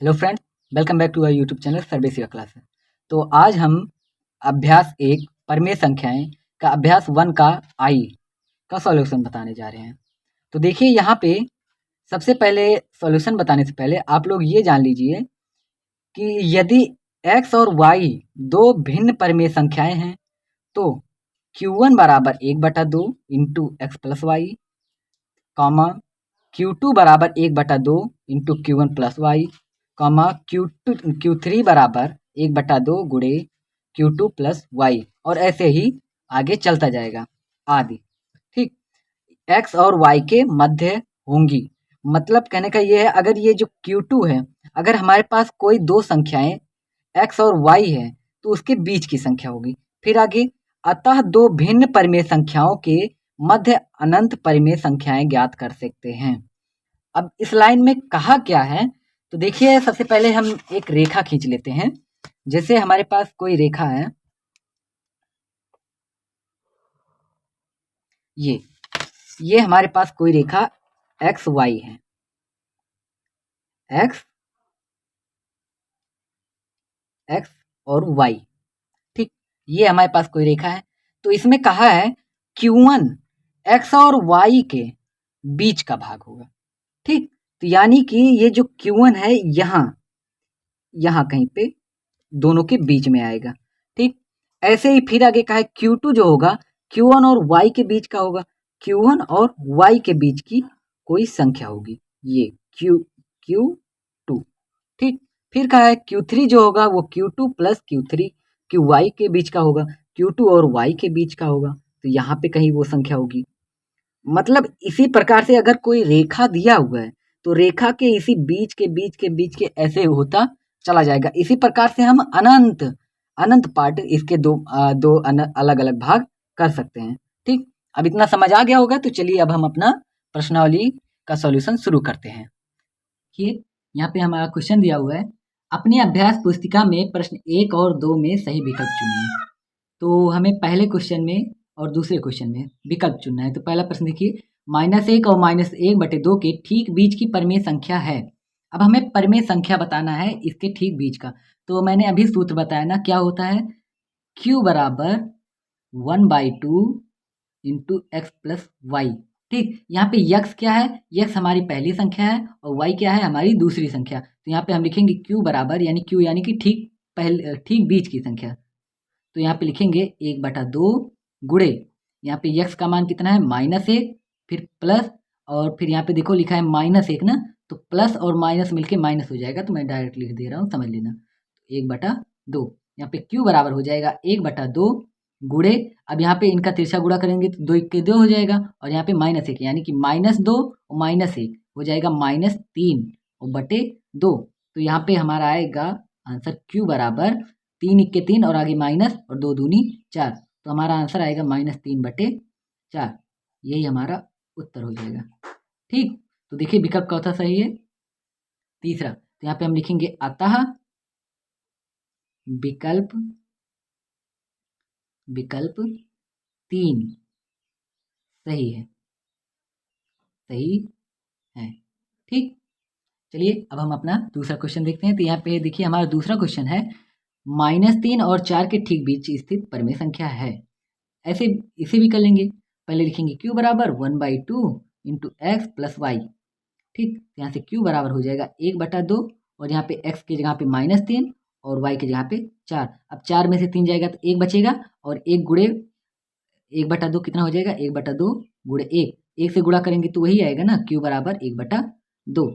Hello friends, welcome back to our YouTube channel सर्वेसिया class. तो आज हम अभ्यास 1 परिमेय संख्याएं का अभ्यास 1 का आई का सॉल्यूशन बताने जा रहे हैं। तो देखिए यहाँ पे सबसे पहले सॉल्यूशन बताने से पहले आप लोग ये जान लीजिए कि यदि x और y दो भिन्न परिमेय संख्याएं हैं तो q1 बराबर 1/2 into x plus y, comma Q2 बराबर 1/2 into Q1 plus y, comma Q3 बराबर 1/2 गुणे Q2 प्लस वाई, और ऐसे ही आगे चलता जाएगा आदि। ठीक, x और y के मध्य होंगी। मतलब कहने का ये है, अगर ये जो Q2 है, अगर हमारे पास कोई दो संख्याएं x और y है तो उसके बीच की संख्या होगी। फिर आगे, अतः दो भिन्न परिमेय संख्याओं के मध्य अनंत परिमेय संख्याएं ज्ञात कर सकते हैं। अब इस लाइन में कहा क्या है, तो देखिए सबसे पहले हम एक रेखा खींच लेते हैं। जैसे हमारे पास कोई रेखा है, ये हमारे पास कोई रेखा एक्स वाई है, एक्स और वाई। ठीक, ये हमारे पास कोई रेखा है। तो इसमें कहा है Q1 एक्स और वाई के बीच का भाग होगा। ठीक, तो यानी कि ये जो Q1 है यहाँ कहीं पे दोनों के बीच में आएगा। ठीक, ऐसे ही फिर आगे कहा है Q2 जो होगा Q1 और Y के बीच का होगा। Q1 और Y के बीच की कोई संख्या होगी, ये Q2। ठीक, फिर कहा है Q3 जो होगा वो Q2 प्लस Q3 QY के बीच का होगा, Q2 और Y के बीच का होगा, तो यहाँ पे कहीं वो संख्या होगी। मतलब इसी प्रकार से अगर कोई रेखा दिया हुआ है तो रेखा के इसी बीच के ऐसे होता चला जाएगा। इसी प्रकार से हम अनंत पार्ट इसके दो अलग अलग भाग कर सकते हैं। ठीक, अब इतना समझ आ गया होगा, तो चलिए अब हम अपना प्रश्नावली का सॉल्यूशन शुरू करते हैं। देखिए यहाँ पे हमारा क्वेश्चन दिया हुआ है, अपनी अभ्यास पुस्तिका में प्रश्न 1 और 2 में सही विकल्प चुनिए। तो हमें पहले क्वेश्चन में और दूसरे क्वेश्चन में विकल्प चुनना है। तो पहला प्रश्न देखिए, -1 और -1/2 के ठीक बीच की परिमेय संख्या है। अब हमें परिमेय संख्या बताना है इसके ठीक बीच का। तो मैंने अभी सूत्र बताया ना, क्या होता है, Q बराबर 1/2 इंटू एक्स प्लस वाई। ठीक, यहाँ पे यक्स क्या है, यक्स हमारी पहली संख्या है और वाई क्या है, हमारी दूसरी संख्या। तो यहाँ पे हम लिखेंगे Q बराबर, यानी Q यानी कि ठीक बीच की संख्या। तो यहाँ पे लिखेंगे 1/2 गुणे, यहाँ पे यक्स का मान कितना है, -1, फिर प्लस, और फिर यहाँ पे देखो लिखा है -1 ना, तो प्लस और माइनस मिलके माइनस हो जाएगा, तो मैं डायरेक्ट लिख दे रहा हूँ, समझ लेना। 1/2, यहाँ पे Q बराबर हो जाएगा 1/2 गुणे, अब यहाँ पे इनका तिरछा गुणा करेंगे तो 2 के 2 हो जाएगा, और यहाँ पे -1 यानी कि -2 और -1 हो जाएगा -3 और बटे 2। तो यहाँ पे हमारा आएगा आंसर Q बराबर 3 1 के 3 और आगे माइनस, और 2 दूनी 4, तो हमारा आंसर आएगा -3/4। यही हमारा उत्तर हो जाएगा। ठीक, तो देखिए विकल्प कौन सा सही है, तीसरा। तो यहाँ पे हम लिखेंगे अतः विकल्प 3 सही है, ठीक। चलिए अब हम अपना दूसरा क्वेश्चन देखते हैं। तो यहाँ पे देखिए हमारा दूसरा क्वेश्चन है, -3 और 4 के ठीक बीच स्थित परिमेय संख्या है। ऐसे इसे भी कर लेंगे, पहले लिखेंगे Q बराबर 1/2 इंटू एक्स प्लस वाई। ठीक, यहाँ से Q बराबर हो जाएगा 1/2, और यहाँ पे x की जगह पे -3 और y की जगह पे 4। अब 4 में से 3 जाएगा तो 1 बचेगा, और 1 गुणे 1/2 कितना हो जाएगा, 1/2 गुणे 1 से गुणा करेंगे तो वही आएगा ना, Q बराबर 1/2।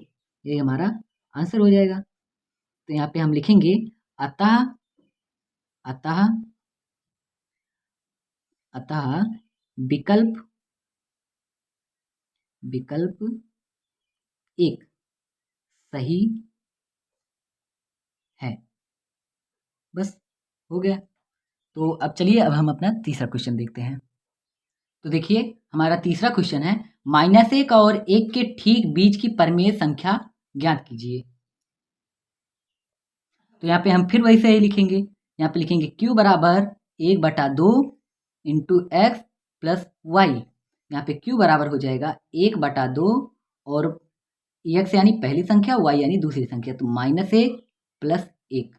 ये हमारा आंसर हो जाएगा। तो यहाँ पे हम लिखेंगे अतः अतः अतः विकल्प 1 सही है। बस हो गया। तो अब चलिए अब हम अपना तीसरा क्वेश्चन देखते हैं। तो देखिए हमारा तीसरा क्वेश्चन है, -1 और 1 के ठीक बीच की परिमेय संख्या ज्ञात कीजिए। तो यहाँ पे हम फिर वैसे ही लिखेंगे, यहाँ पे लिखेंगे Q बराबर 1/2 इंटू एक्स प्लस वाई। यहाँ पे Q बराबर हो जाएगा 1/2, और एक्स यानी पहली संख्या, वाई यानी दूसरी संख्या, तो -1 + 1।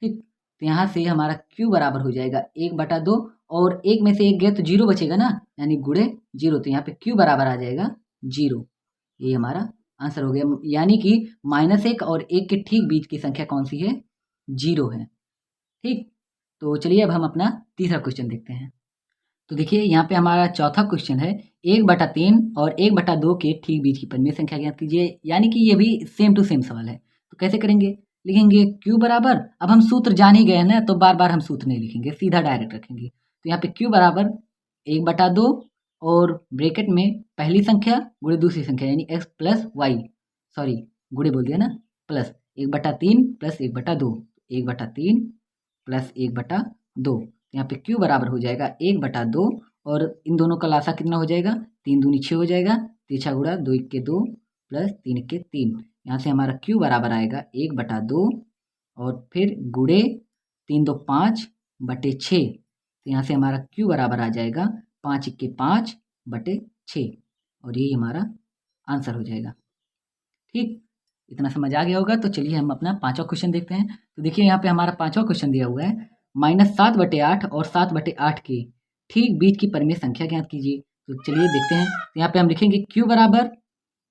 ठीक, तो यहाँ से हमारा क्यू बराबर हो जाएगा 1/2 और 1 में से 1 गया तो 0 बचेगा ना, यानी गुणे 0, तो यहाँ पे क्यू बराबर आ जाएगा 0। ये हमारा आंसर हो गया, यानी कि -1 और 1 के ठीक बीच की संख्या कौन सी है? 0 है। ठीक, तो चलिए अब हम अपना तीसरा क्वेश्चन देखते हैं। तो देखिए यहाँ पे हमारा चौथा क्वेश्चन है 1/3 और 1/2 के ठीक बीच की परिमेय संख्या ज्ञात कीजिए, यानी कि ये भी सेम टू सेम सवाल है। तो कैसे करेंगे? लिखेंगे क्यू बराबर, अब हम सूत्र जान ही गए हैं ना, तो बार बार हम सूत्र नहीं लिखेंगे, सीधा डायरेक्ट रखेंगे। तो यहाँ पे क्यू बराबर 1/2 और ब्रैकेट में पहली संख्या गुणे दूसरी संख्या यानी x + y, सॉरी गुणे बोल दिया ना, प्लस 1/3 + 1/2, 1/3 + 1/2। यहाँ पे क्यू बराबर हो जाएगा 1/2 और इन दोनों का लासा कितना हो जाएगा? 3 दूनी 6 हो जाएगा, 3 गुणा 2 1 2 + 3 1 3। यहाँ से हमारा क्यू बराबर आएगा 1/2 और फिर गुणे 3 2 5/6। तो यहाँ से हमारा क्यू बराबर आ जाएगा 5 1 5/6 और यही हमारा आंसर हो जाएगा। ठीक, इतना समझ आ गया होगा। तो चलिए हम अपना पांचवा क्वेश्चन देखते हैं। तो देखिए यहाँ पे हमारा पांचवा क्वेश्चन दिया हुआ है -7/8 और 7/8 के ठीक बीच की परिमेय संख्या ज्ञात कीजिए। तो चलिए देखते हैं। तो यहाँ पे हम लिखेंगे क्यू बराबर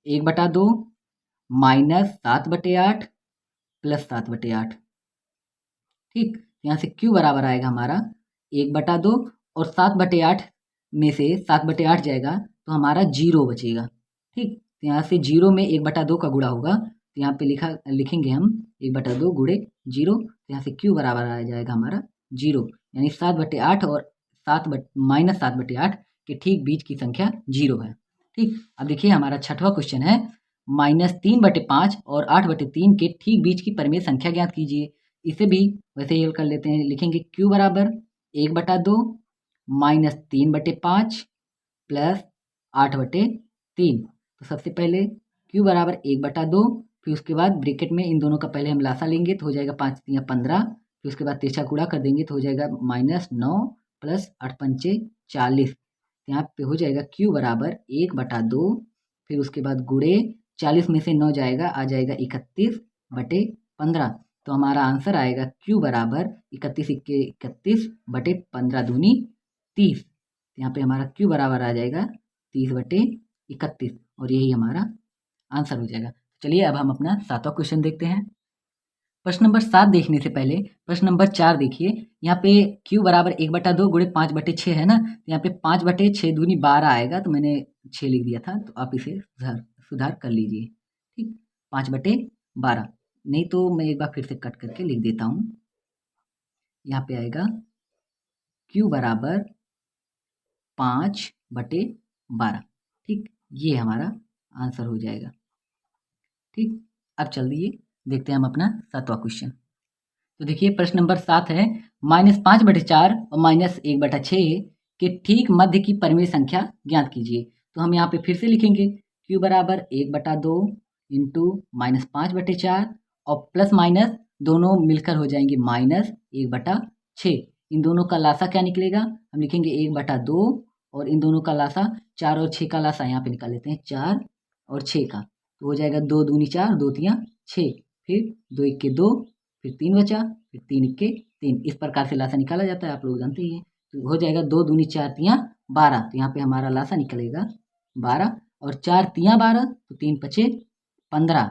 1/2 -7/8 + 7/8। ठीक, यहाँ से क्यू बराबर आएगा हमारा 1/2 और 7/8 में से 7/8 जाएगा तो हमारा 0 बचेगा। ठीक, तो यहाँ से 0 में 1/2 का गुणा होगा, तो यहाँ पे लिखेंगे हम 1/2 गुणे 0। तो यहाँ से क्यू बराबर आ जाएगा हमारा 0, यानी 7/8 और -7/8 के ठीक बीच की संख्या 0 है। ठीक, अब देखिए हमारा छठवां क्वेश्चन है -3/5 और 8/3 के ठीक बीच की परिमेय संख्या ज्ञात कीजिए। इसे भी वैसे ही हल कर लेते हैं। लिखेंगे क्यू बराबर 1/2 -3/5 + 8/3। तो सबसे पहले क्यू बराबर 1/2, फिर उसके बाद ब्रैकेट में इन दोनों का पहले हम लासा लेंगे तो हो जाएगा 5 × 15, फिर उसके बाद तिरछा गुणा कर देंगे तो हो जाएगा -9 + 8 पंचे 40। यहाँ पे हो जाएगा क्यू बराबर 1/2, फिर उसके बाद गुणे 40 में से 9 जाएगा, आ जाएगा 31/15। तो हमारा आंसर आएगा क्यू बराबर 31 × 31/15 दूनी 30। यहाँ पे हमारा क्यू बराबर आ जाएगा 30/31 और यही हमारा आंसर हो जाएगा। चलिए अब हम अपना सातवां क्वेश्चन देखते हैं। प्रश्न नंबर 7 देखने से पहले प्रश्न नंबर 4 देखिए। यहाँ पे क्यू बराबर 1/2 गुणे 5/6 है ना, तो यहाँ पे 5/6 दूनी 12 आएगा, तो मैंने 6 लिख दिया था, तो आप इसे सुधार कर लीजिए। ठीक, 5/12, नहीं तो मैं एक बार फिर से कट करके लिख देता हूँ। यहाँ पे आएगा क्यू बराबर 5/12। ठीक, ये हमारा आंसर हो जाएगा। ठीक, अब चलिए देखते हैं हम अपना सातवां क्वेश्चन। तो देखिए प्रश्न नंबर 7 है -5/4 और -1/6 के ठीक मध्य की परिमेय संख्या ज्ञात कीजिए। तो हम यहाँ पे फिर से लिखेंगे क्यू बराबर 1/2 इंटू -5/4 और प्लस माइनस दोनों मिलकर हो जाएंगे -1/6। इन दोनों का लासा क्या निकलेगा? हम लिखेंगे 1/2 और इन दोनों का लासा 4 और 6 का लासा यहाँ पे निकाल लेते हैं, 4 और 6 का, तो हो जाएगा 2 दूनी 4, 2 तियाँ 6, फिर 2 1 2, फिर 3 बचा, फिर 3 1 3। इस प्रकार से लासा निकाला जाता है, आप लोग जानते ही हैं। तो हो जाएगा 2 दूनी 4 तियाँ 12, तो यहाँ पे हमारा लासा निकलेगा 12 और 4 तियाँ 12, तो 3 5 15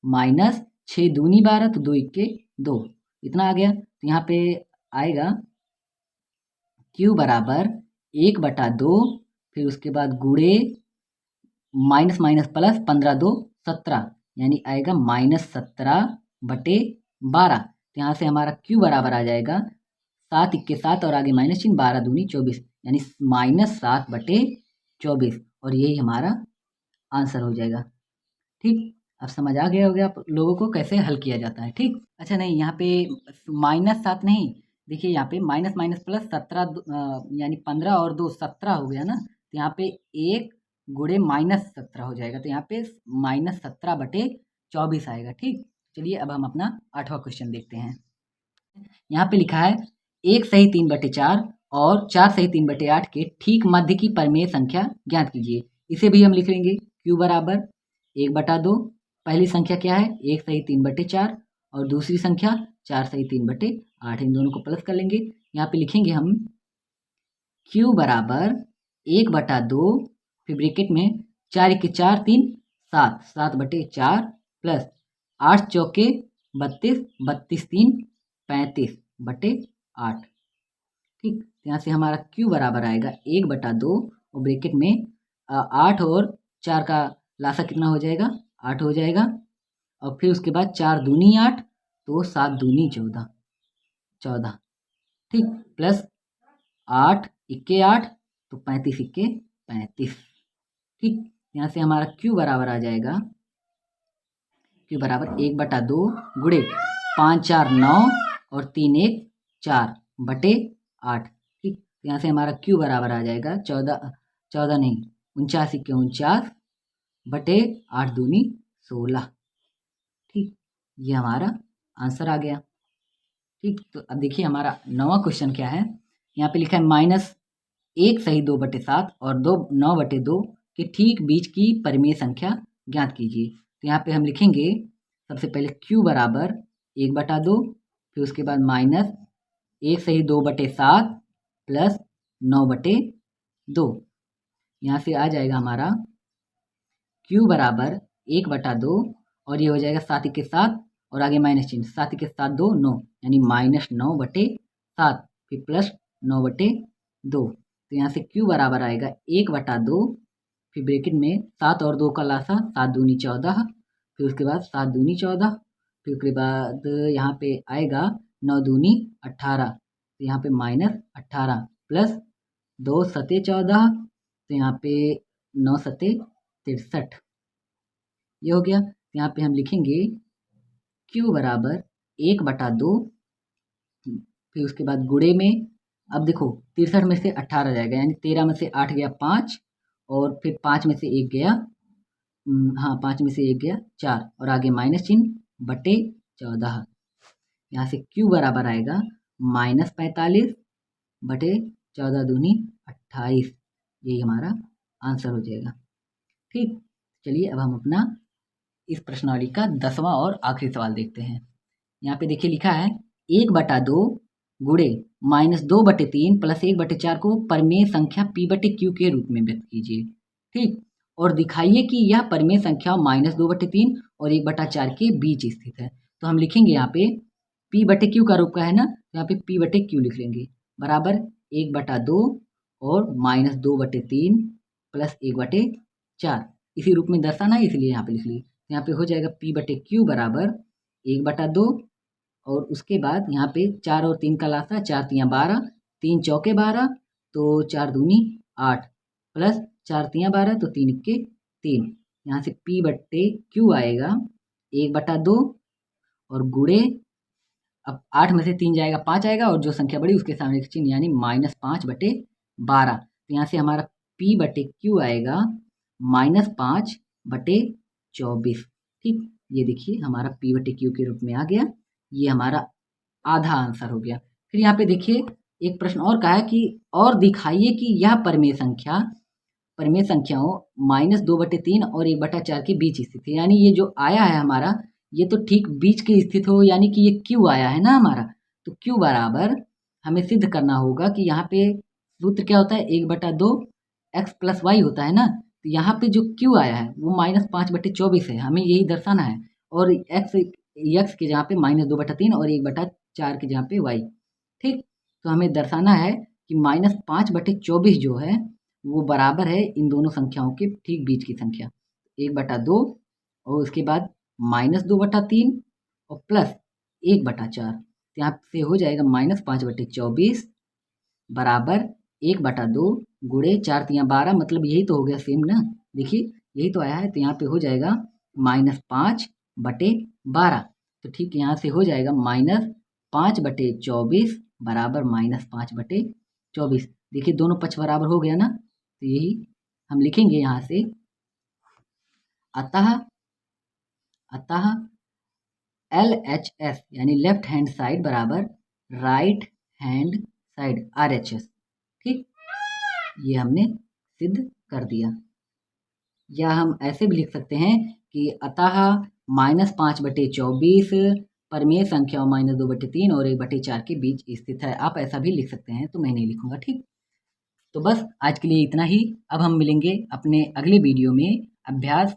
माइनस 6 दूनी 12, तो 2 1 2, इतना आ गया। तो यहाँ पे आएगा क्यू बराबर 1/2, फिर उसके बाद गुणे माइनस माइनस प्लस 15 2 17, यानी आएगा -17/12। तो यहाँ से हमारा क्यू बराबर आ जाएगा 7 1 7 और आगे माइनस चिन्ह, 12 दूनी 24, यानी -7/24 और यही हमारा आंसर हो जाएगा। ठीक, अब समझ आ गया होगा आप लोगों को कैसे हल किया जाता है। ठीक, अच्छा नहीं, यहाँ पे -7 नहीं, देखिए यहाँ पे माइनस माइनस प्लस 17 यानी 15 और 2 17 हो गया ना, तो यहाँ पे 1 गुणे -17 हो जाएगा, तो यहाँ पे -17/24 आएगा। ठीक, चलिए अब हम अपना 8वां क्वेश्चन देखते हैं। यहाँ पे लिखा है 1 सही 3/4 और 4 सही 3/8 के ठीक मध्य की परिमेय संख्या ज्ञात कीजिए। इसे भी हम लिख लेंगे क्यू बराबर 1/2 पहली संख्या क्या है 1/3/4 और दूसरी संख्या 4/3/8। इन दोनों को प्लस कर लेंगे। यहाँ पे लिखेंगे हम Q बराबर 1/2 फिर ब्रैकेट में 4 × 4 3 7 7/4 प्लस 8 चौके 32 32 3 35/8। ठीक, यहाँ से हमारा Q बराबर आएगा 1/2 और ब्रैकेट में 8 और 4 का लासा कितना हो जाएगा 8 हो जाएगा और फिर उसके बाद 4 दूनी 8 तो 7 दूनी 14। ठीक, प्लस 8 इक्के 8 तो 35 इक्के 35। ठीक, यहाँ से हमारा Q बराबर आ जाएगा Q बराबर 1/2 गुणे 5 4 9 और 3 1 4/8। ठीक, यहाँ से हमारा Q बराबर आ जाएगा 14 नहीं 49 इक्के 49/8 दूनी 16। ठीक, ये हमारा आंसर आ गया। ठीक, तो अब देखिए हमारा 9वां क्वेश्चन क्या है। यहाँ पे लिखा है -1 सही 2/7 और 9/2 के ठीक बीच की परिमेय संख्या ज्ञात कीजिए। तो यहाँ पे हम लिखेंगे सबसे पहले Q बराबर 1/2 फिर उसके बाद -1 सही 2/7 प्लस 9/2। यहाँ से आ जाएगा हमारा Q बराबर 1/2 और ये हो जाएगा 7 के 7 और आगे माइनस चिन्ह 7 के 7 2 9 यानी -9/7 फिर प्लस 9/2। तो यहाँ से Q बराबर आएगा 1/2 फिर ब्रैकेट में 7 और 2 का लासा 7 दूनी 14 फिर उसके बाद 7 दूनी 14 फिर उसके बाद यहाँ पे आएगा 9 दूनी 18 तो यहाँ पे -18 प्लस 2 सते 14 तो यहाँ पे 9 सते 63। ये हो गया। यहाँ पे हम लिखेंगे Q बराबर 1/2 फिर उसके बाद गुणे में अब देखो 63 में से 18 जाएगा यानी 13 में से 8 गया 5 और फिर 5 में से 1 गया 5 में से 1 गया 4 और आगे माइनस चिन्ह बटे 14। यहाँ से Q बराबर आएगा -45 बटे 14 दूनी 28। यही हमारा आंसर हो जाएगा। ठीक, चलिए अब हम अपना इस प्रश्नावली का 10वां और आखिरी सवाल देखते हैं। यहाँ पे देखिए लिखा है 1/2 गुणे -2/3 प्लस 1/4 को परिमेय संख्या P/Q के रूप में व्यक्त कीजिए। ठीक, और दिखाइए कि यह परिमेय संख्या -2/3 और 1/4 के बीच स्थित है। तो हम लिखेंगे यहाँ पे P/Q का रूप का है ना, यहाँ पे P/Q लिख लेंगे बराबर 1/2 और -2/3 प्लस 1/4 इसी रूप में दर्शाना है इसलिए यहाँ पे लिख ली। यहाँ पे हो जाएगा P/Q बराबर 1/2 और उसके बाद यहाँ पे 4 और 3 का लासा 4 3 12 3 चौके 12 तो 4 दूनी 8 प्लस 4 3 12 तो 3 इक्के 3। यहाँ से P/Q आएगा 1/2 और गुणे अब 8 में से 3 जाएगा 5 आएगा और जो संख्या बड़ी उसके सामने चिन्ह यानी -5/12। तो यहाँ से हमारा P/Q आएगा -5/24। ठीक, ये देखिए हमारा P/Q के रूप में आ गया। ये हमारा आधा आंसर हो गया। फिर यहाँ पे देखिए एक प्रश्न और कहा है कि और दिखाइए कि यह परिमेय संख्याओं -2/3 और 1/4 के बीच स्थित है। यानी ये जो आया है हमारा ये तो ठीक बीच के स्थित हो यानी कि ये Q आया है ना हमारा। तो Q बराबर हमें सिद्ध करना होगा कि यहाँ पे सूत्र क्या होता है 1/2 x + y होता है ना। तो यहाँ पे जो Q आया है वो -5/24 है, हमें यही दर्शाना है। और x के जहाँ पे -2/3 और 1/4 के जहाँ पे y। ठीक, तो हमें दर्शाना है कि -5/24 जो है वो बराबर है इन दोनों संख्याओं के ठीक बीच की संख्या 1/2 और उसके बाद -2/3 और प्लस 1/4। तो यहाँ से हो जाएगा -5/24 बराबर 1/2 गुणे 4 3 12 मतलब यही तो हो गया सेम ना। देखिए यही तो आया है तो यहाँ पे हो जाएगा -5/12। तो ठीक यहाँ से हो जाएगा -5/24 बराबर -5/24। देखिए दोनों पक्ष बराबर हो गया ना। तो यही हम लिखेंगे यहाँ से अतः LHS यानी लेफ्ट हैंड साइड बराबर राइट हैंड साइड RHS। ठीक, ये हमने सिद्ध कर दिया। या हम ऐसे भी लिख सकते हैं कि अतः -5/24 परमेय संख्याओं -2/3 और 1/4 के बीच स्थित है। आप ऐसा भी लिख सकते हैं, तो मैं नहीं लिखूंगा। ठीक, तो बस आज के लिए इतना ही। अब हम मिलेंगे अपने अगले वीडियो में अभ्यास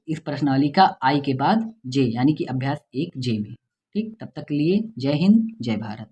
इस प्रश्नावली का आई के बाद जे, यानी कि अभ्यास 1 जे में। ठीक, तब तक के लिए जय हिंद, जय भारत।